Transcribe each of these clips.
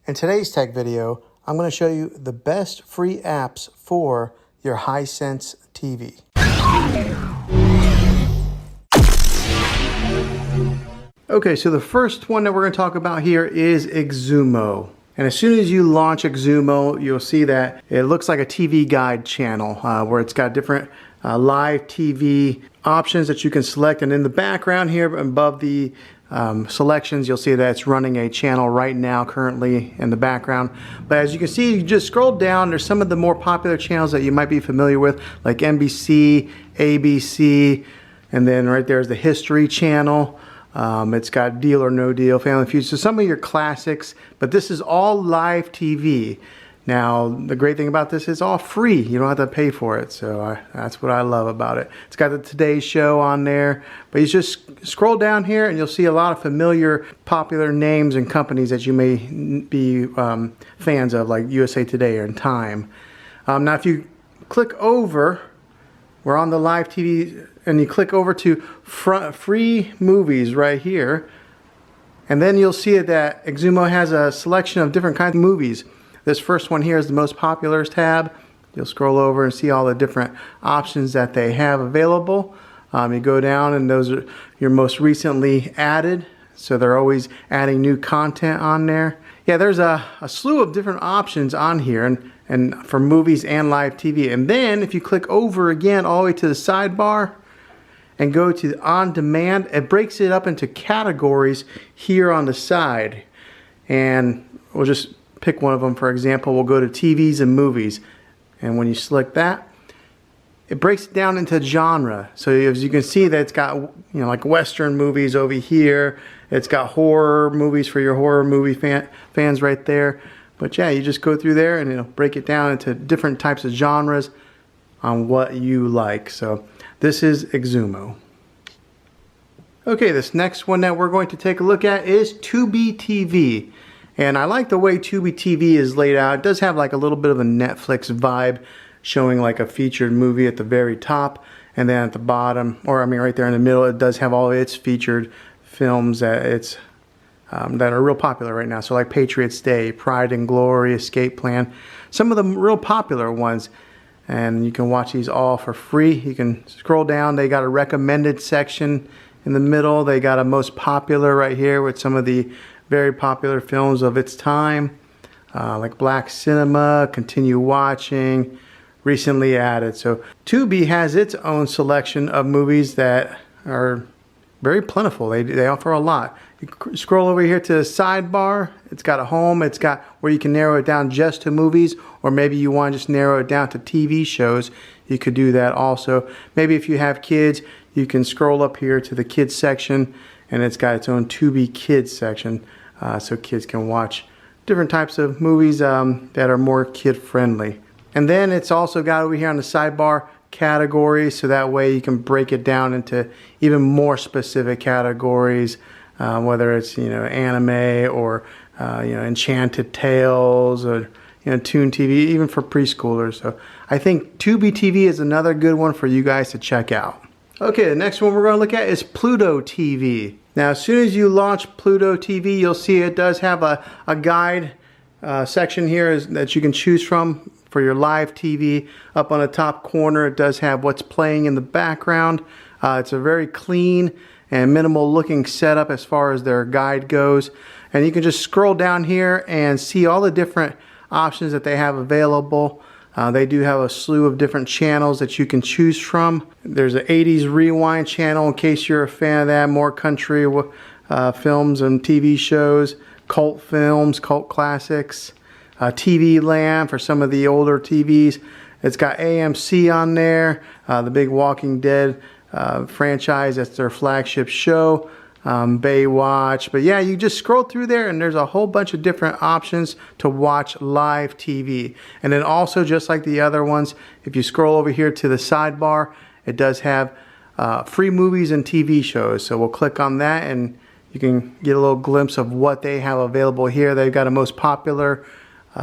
In today's tech video, I'm going to show you the best free apps for your Hisense TV. Okay, so the first one that we're going to talk about here is Xumo. And as soon as you launch Xumo, you'll see that it looks like a TV guide channel where it's got different live TV options that you can select. And in the background here above the selections, you'll see that it's running a channel right now currently in the background. But as you can see, you just scroll down, there's some of the more popular channels that you might be familiar with, like NBC, ABC, and then right there's the History channel. It's got Deal or No Deal, Family Feud, so some of your classics, but this is all live TV. Now, the great thing about this is all free. You don't have to pay for it, so that's what I love about it. It's got the Today Show on there, but you just scroll down here and you'll see a lot of familiar, popular names and companies that you may be fans of, like USA Today or Time. Now, if you click over, we're on the live TV, and you click over to free movies right here, and then you'll see that Xumo has a selection of different kinds of movies. This first one here is the most popular tab. You'll scroll over and see all the different options that they have available. You go down and those are your most recently added, so they're always adding new content on there. Yeah, there's a slew of different options on here and for movies and live TV. And then if you click over again all the way to the sidebar and go to on demand, it breaks it up into categories here on the side. And we'll just pick one of them. For example, we'll go to TVs and movies. And when you select that, it breaks it down into genre. So as you can see that it's got, like Western movies over here. It's got horror movies for your horror movie fans right there. But yeah, you just go through there and it'll break it down into different types of genres on what you like. So this is Xumo. Okay, this next one that we're going to take a look at is Tubi TV. And I like the way Tubi TV is laid out. It does have like a little bit of a Netflix vibe, showing like a featured movie at the very top, and then at the bottom, or I mean right there in the middle, it does have all its featured films that are real popular right now. So like Patriots Day, Pride and Glory, Escape Plan, some of the real popular ones. And you can watch these all for free. You can scroll down. They got a recommended section in the middle. They got a most popular right here with some of the very popular films of its time, like Black Cinema, Continue Watching, recently added. So Tubi has its own selection of movies that are very plentiful. They offer a lot. You scroll over here to the sidebar. It's got a home. It's got where you can narrow it down just to movies, or maybe you want to just narrow it down to TV shows. You could do that also. Maybe if you have kids, you can scroll up here to the kids section, and it's got its own Tubi Kids section, so kids can watch different types of movies that are more kid friendly. And then it's also got over here on the sidebar categories, so that way you can break it down into even more specific categories, whether it's anime or Enchanted Tales or Toon TV, even for preschoolers. So I think Tubi TV is another good one for you guys to check out. Okay, the next one we're going to look at is Pluto TV. Now, as soon as you launch Pluto TV, you'll see it does have a guide section here that you can choose from for your live TV. Up on the top corner, it does have what's playing in the background. It's a very clean and minimal looking setup as far as their guide goes. And you can just scroll down here and see all the different options that they have available. They do have a slew of different channels that you can choose from. There's an 80s rewind channel in case you're a fan of that, more country films and TV shows, cult films, cult classics, TV Land for some of the older TVs. It's got AMC on there, the big Walking Dead franchise, that's their flagship show. Baywatch. But yeah, you just scroll through there and there's a whole bunch of different options to watch live TV. And then also, just like the other ones, if you scroll over here to the sidebar, it does have free movies and TV shows. So we'll click on that and you can get a little glimpse of what they have available here. They've got a most popular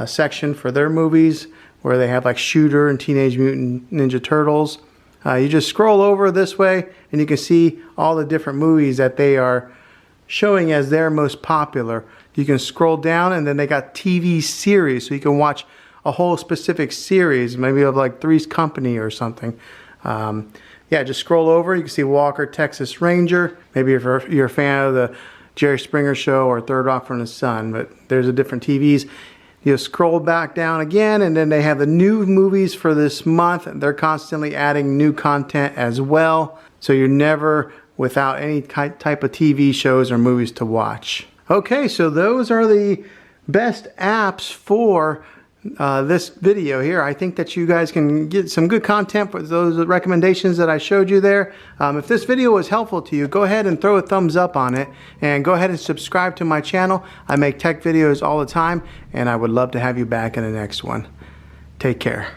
section for their movies where they have like Shooter and Teenage Mutant Ninja Turtles. You just scroll over this way and you can see all the different movies that they are showing as their most popular. You can scroll down, and then they got TV series, so you can watch a whole specific series, maybe of like Three's Company or something. Yeah, just scroll over. You can see Walker, Texas Ranger. Maybe if you're a fan of the Jerry Springer Show or Third Rock from the Sun, but there's a different TVs. You scroll back down again, and then they have the new movies for this month. They're constantly adding new content as well, so you're never without any type of TV shows or movies to watch. Okay, so those are the best apps for this video here. I think that you guys can get some good content with those recommendations that I showed you there. If this video was helpful to you, go ahead and throw a thumbs up on it, and go ahead and subscribe to my channel. I make tech videos all the time, and I would love to have you back in the next one. Take care.